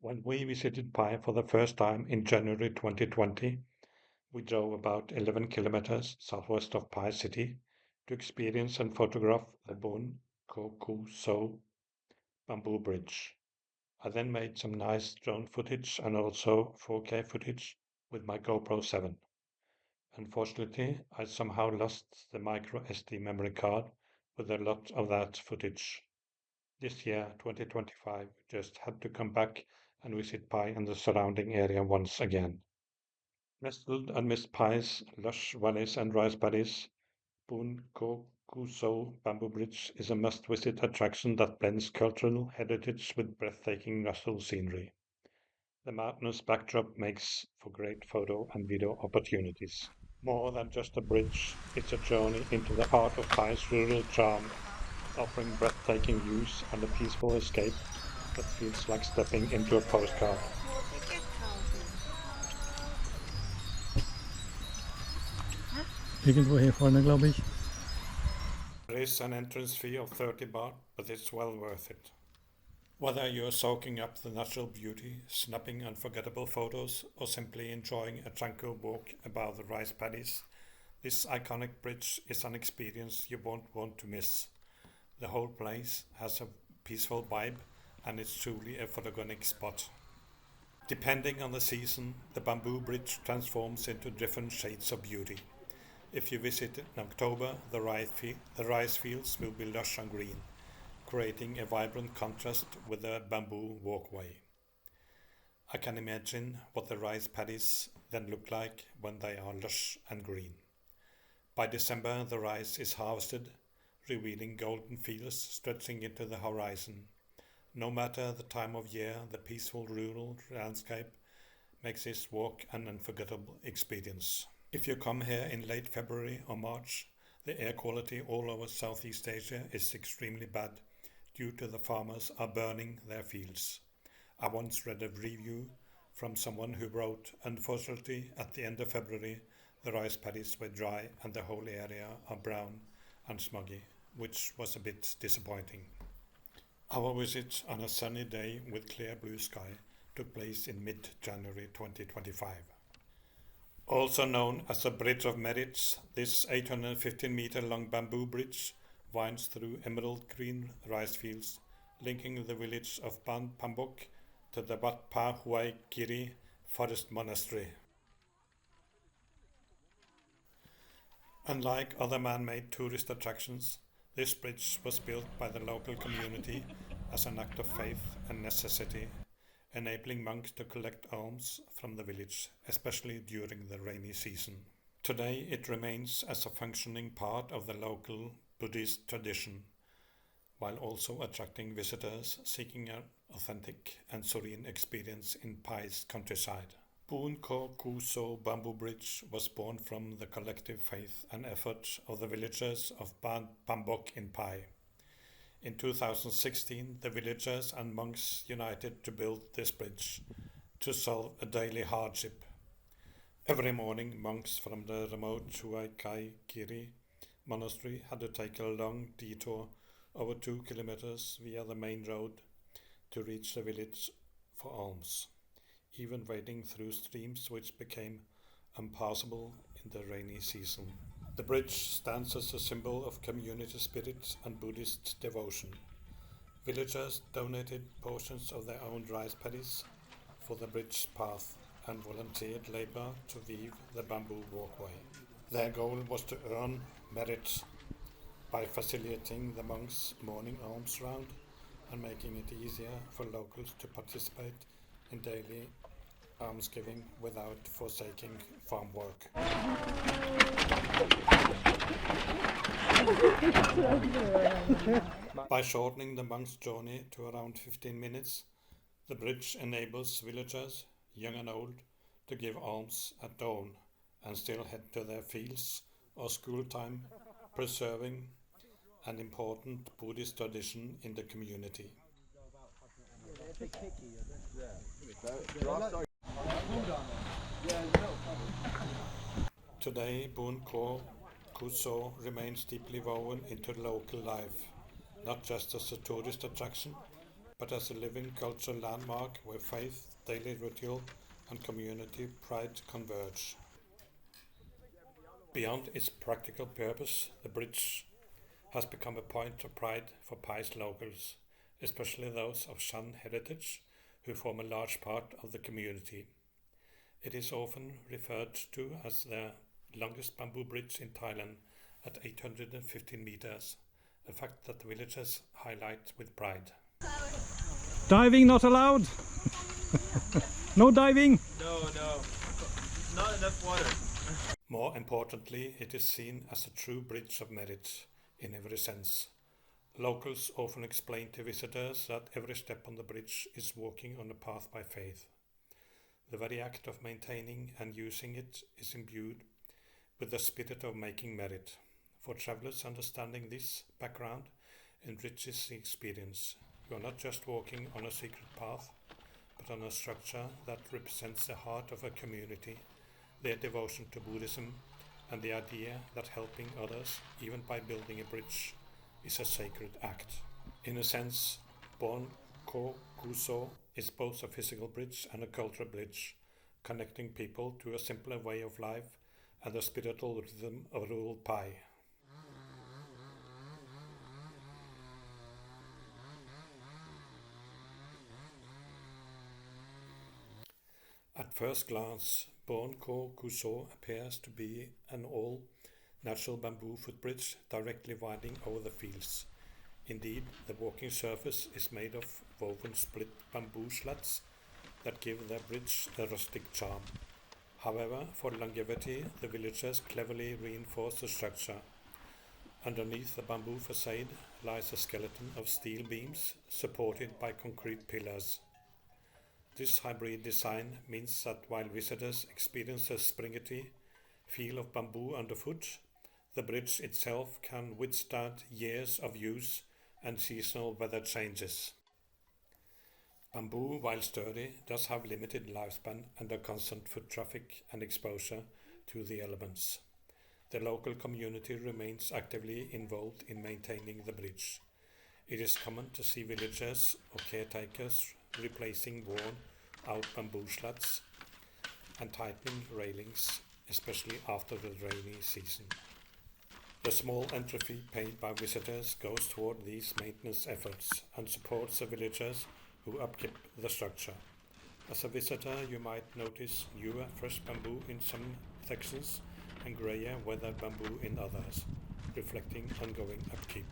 When we visited Pai for the first time in January 2020, we drove about 11 kilometers southwest of Pai City to experience and photograph the Boon Kho Ku So bamboo bridge. I then made some nice drone footage and also 4K footage with my GoPro 7. Unfortunately, I somehow lost the micro SD memory card with a lot of that footage. This year, 2025, just had to come back and visit Pai and the surrounding area once again. Nestled amidst Pai's lush valleys and rice paddies, Boon Kho Ku So Bamboo Bridge is a must-visit attraction that blends cultural heritage with breathtaking natural scenery. The mountainous backdrop makes for great photo and video opportunities. More than just a bridge, it's a journey into the heart of Pai's rural charm, offering breathtaking views and a peaceful escape that feels like stepping into a postcard. Irgendwo hier vorne, glaube ich. There is an entrance fee of 30 baht, but it's well worth it. Whether you're soaking up the natural beauty, snapping unforgettable photos, or simply enjoying a tranquil walk above the rice paddies, this iconic bridge is an experience you won't want to miss. The whole place has a peaceful vibe and it's truly a photogenic spot. Depending on the season, the bamboo bridge transforms into different shades of beauty. If you visit in October, the rice fields will be lush and green, creating a vibrant contrast with the bamboo walkway. I can imagine what the rice paddies then look like when they are lush and green. By December, the rice is harvested, revealing golden fields stretching into the horizon. No matter the time of year, the peaceful rural landscape makes this walk an unforgettable experience. If you come here in late February or March, the air quality all over Southeast Asia is extremely bad due to the farmers are burning their fields. I once read a review from someone who wrote, unfortunately, at the end of February, the rice paddies were dry and the whole area are brown and smoggy, which was a bit disappointing. Our visit on a sunny day with clear blue sky took place in mid-January 2025. Also known as the Bridge of Merits, this 815-meter long bamboo bridge winds through emerald green rice fields, linking the village of Ban Pambok to the Wat Pa Huai Kiri forest monastery. Unlike other man-made tourist attractions, this bridge was built by the local community as an act of faith and necessity, enabling monks to collect alms from the village, especially during the rainy season. Today it remains as a functioning part of the local Buddhist tradition, while also attracting visitors seeking an authentic and serene experience in Pai's countryside. Boon Kho Ku So Bamboo Bridge was born from the collective faith and effort of the villagers of Ban Pambok in Pai. In 2016, the villagers and monks united to build this bridge to solve a daily hardship. Every morning, monks from the remote Chuai Kai Kiri monastery had to take a long detour over 2 kilometers via the main road to reach the village for alms, even wading through streams which became impassable in the rainy season. The bridge stands as a symbol of community spirit and Buddhist devotion. Villagers donated portions of their own rice paddies for the bridge path and volunteered labor to weave the bamboo walkway. Their goal was to earn merit by facilitating the monks' morning alms round and making it easier for locals to participate in daily almsgiving without forsaking farm work. By shortening the monk's journey to around 15 minutes, the bridge enables villagers, young and old, to give alms at dawn and still head to their fields or school time, preserving an important Buddhist tradition in the community. Today, Boon Kho Ku So remains deeply woven into local life, not just as a tourist attraction, but as a living cultural landmark where faith, daily ritual, and community pride converge. Beyond its practical purpose, the bridge has become a point of pride for pious locals, especially those of Shan heritage, who form a large part of the community. It is often referred to as the longest bamboo bridge in Thailand at 815 meters, a fact that the villagers highlight with pride. Diving not allowed? No diving? No, not enough water. More importantly, it is seen as a true bridge of merit in every sense. Locals often explain to visitors that every step on the bridge is walking on a path by faith. The very act of maintaining and using it is imbued with the spirit of making merit. For travelers, understanding this background enriches the experience. You are not just walking on a secret path, but on a structure that represents the heart of a community, their devotion to Buddhism, and the idea that helping others, even by building a bridge, is a sacred act. In a sense, Boon Kho Ku So is both a physical bridge and a cultural bridge, connecting people to a simpler way of life and the spiritual rhythm of rural Pai. At first glance, Boon Kho Ku So appears to be an all-natural bamboo footbridge directly winding over the fields. Indeed, the walking surface is made of woven split bamboo slats that give the bridge a rustic charm. However, for longevity, the villagers cleverly reinforce the structure. Underneath the bamboo facade lies a skeleton of steel beams supported by concrete pillars. This hybrid design means that while visitors experience a springy feel of bamboo underfoot, the bridge itself can withstand years of use and seasonal weather changes. Bamboo, while sturdy, does have limited lifespan under constant foot traffic and exposure to the elements. The local community remains actively involved in maintaining the bridge. It is common to see villagers or caretakers replacing worn out bamboo slats and tightening railings, especially after the rainy season. The small entry fee paid by visitors goes toward these maintenance efforts and supports the villagers who upkeep the structure. As a visitor, you might notice newer, fresh bamboo in some sections and grayer, weathered bamboo in others, reflecting ongoing upkeep.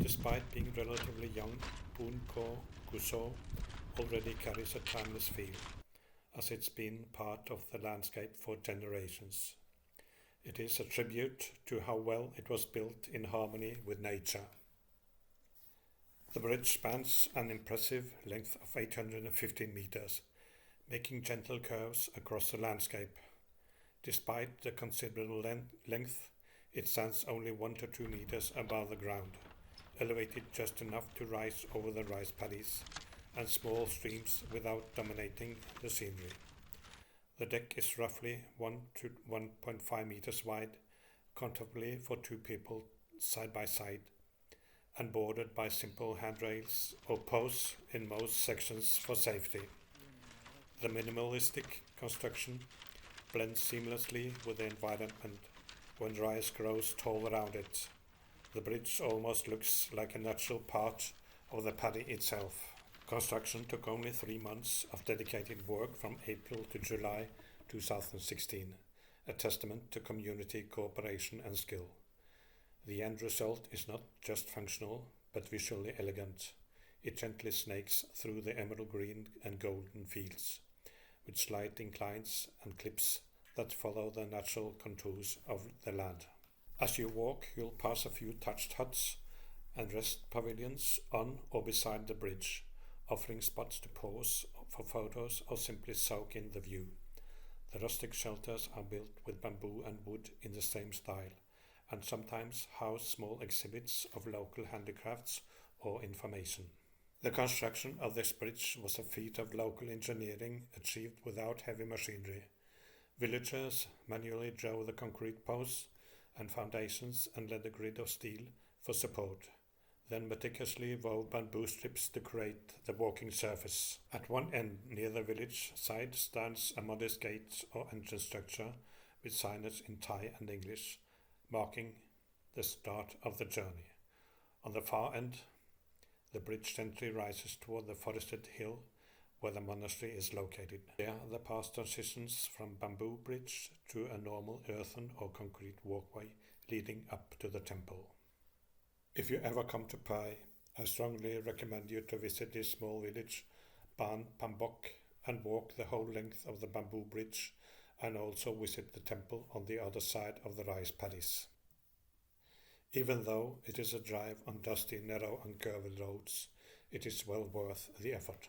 Despite being relatively young, Boon Kho Ku So already carries a timeless feel, as it's been part of the landscape for generations. It is a tribute to how well it was built in harmony with nature. The bridge spans an impressive length of 815 meters, making gentle curves across the landscape. Despite the considerable length, it stands only 1 to 2 meters above the ground, elevated just enough to rise over the rice paddies and small streams without dominating the scenery. The deck is roughly 1 to 1.5 meters wide, comfortably for 2 people side by side, and bordered by simple handrails or posts in most sections for safety. The minimalistic construction blends seamlessly with the environment when rice grows tall around it. The bridge almost looks like a natural part of the paddy itself. Construction took only 3 months of dedicated work from April to July 2016, a testament to community cooperation and skill. The end result is not just functional, but visually elegant. It gently snakes through the emerald green and golden fields, with slight inclines and cliffs that follow the natural contours of the land. As you walk, you'll pass a few thatched huts and rest pavilions on or beside the bridge, offering spots to pause for photos or simply soak in the view. The rustic shelters are built with bamboo and wood in the same style, and sometimes house small exhibits of local handicrafts or information. The construction of this bridge was a feat of local engineering achieved without heavy machinery. Villagers manually drove the concrete posts and foundations and led a grid of steel for support. Then meticulously wove bamboo strips decorate the walking surface. At one end, near the village side, stands a modest gate or entrance structure with signage in Thai and English, marking the start of the journey. On the far end, the bridge gently rises toward the forested hill where the monastery is located. There, the path transitions from bamboo bridge to a normal earthen or concrete walkway leading up to the temple. If you ever come to Pai, I strongly recommend you to visit this small village, Ban Pambok, and walk the whole length of the bamboo bridge, and also visit the temple on the other side of the rice paddies. Even though it is a drive on dusty, narrow and curved roads, it is well worth the effort.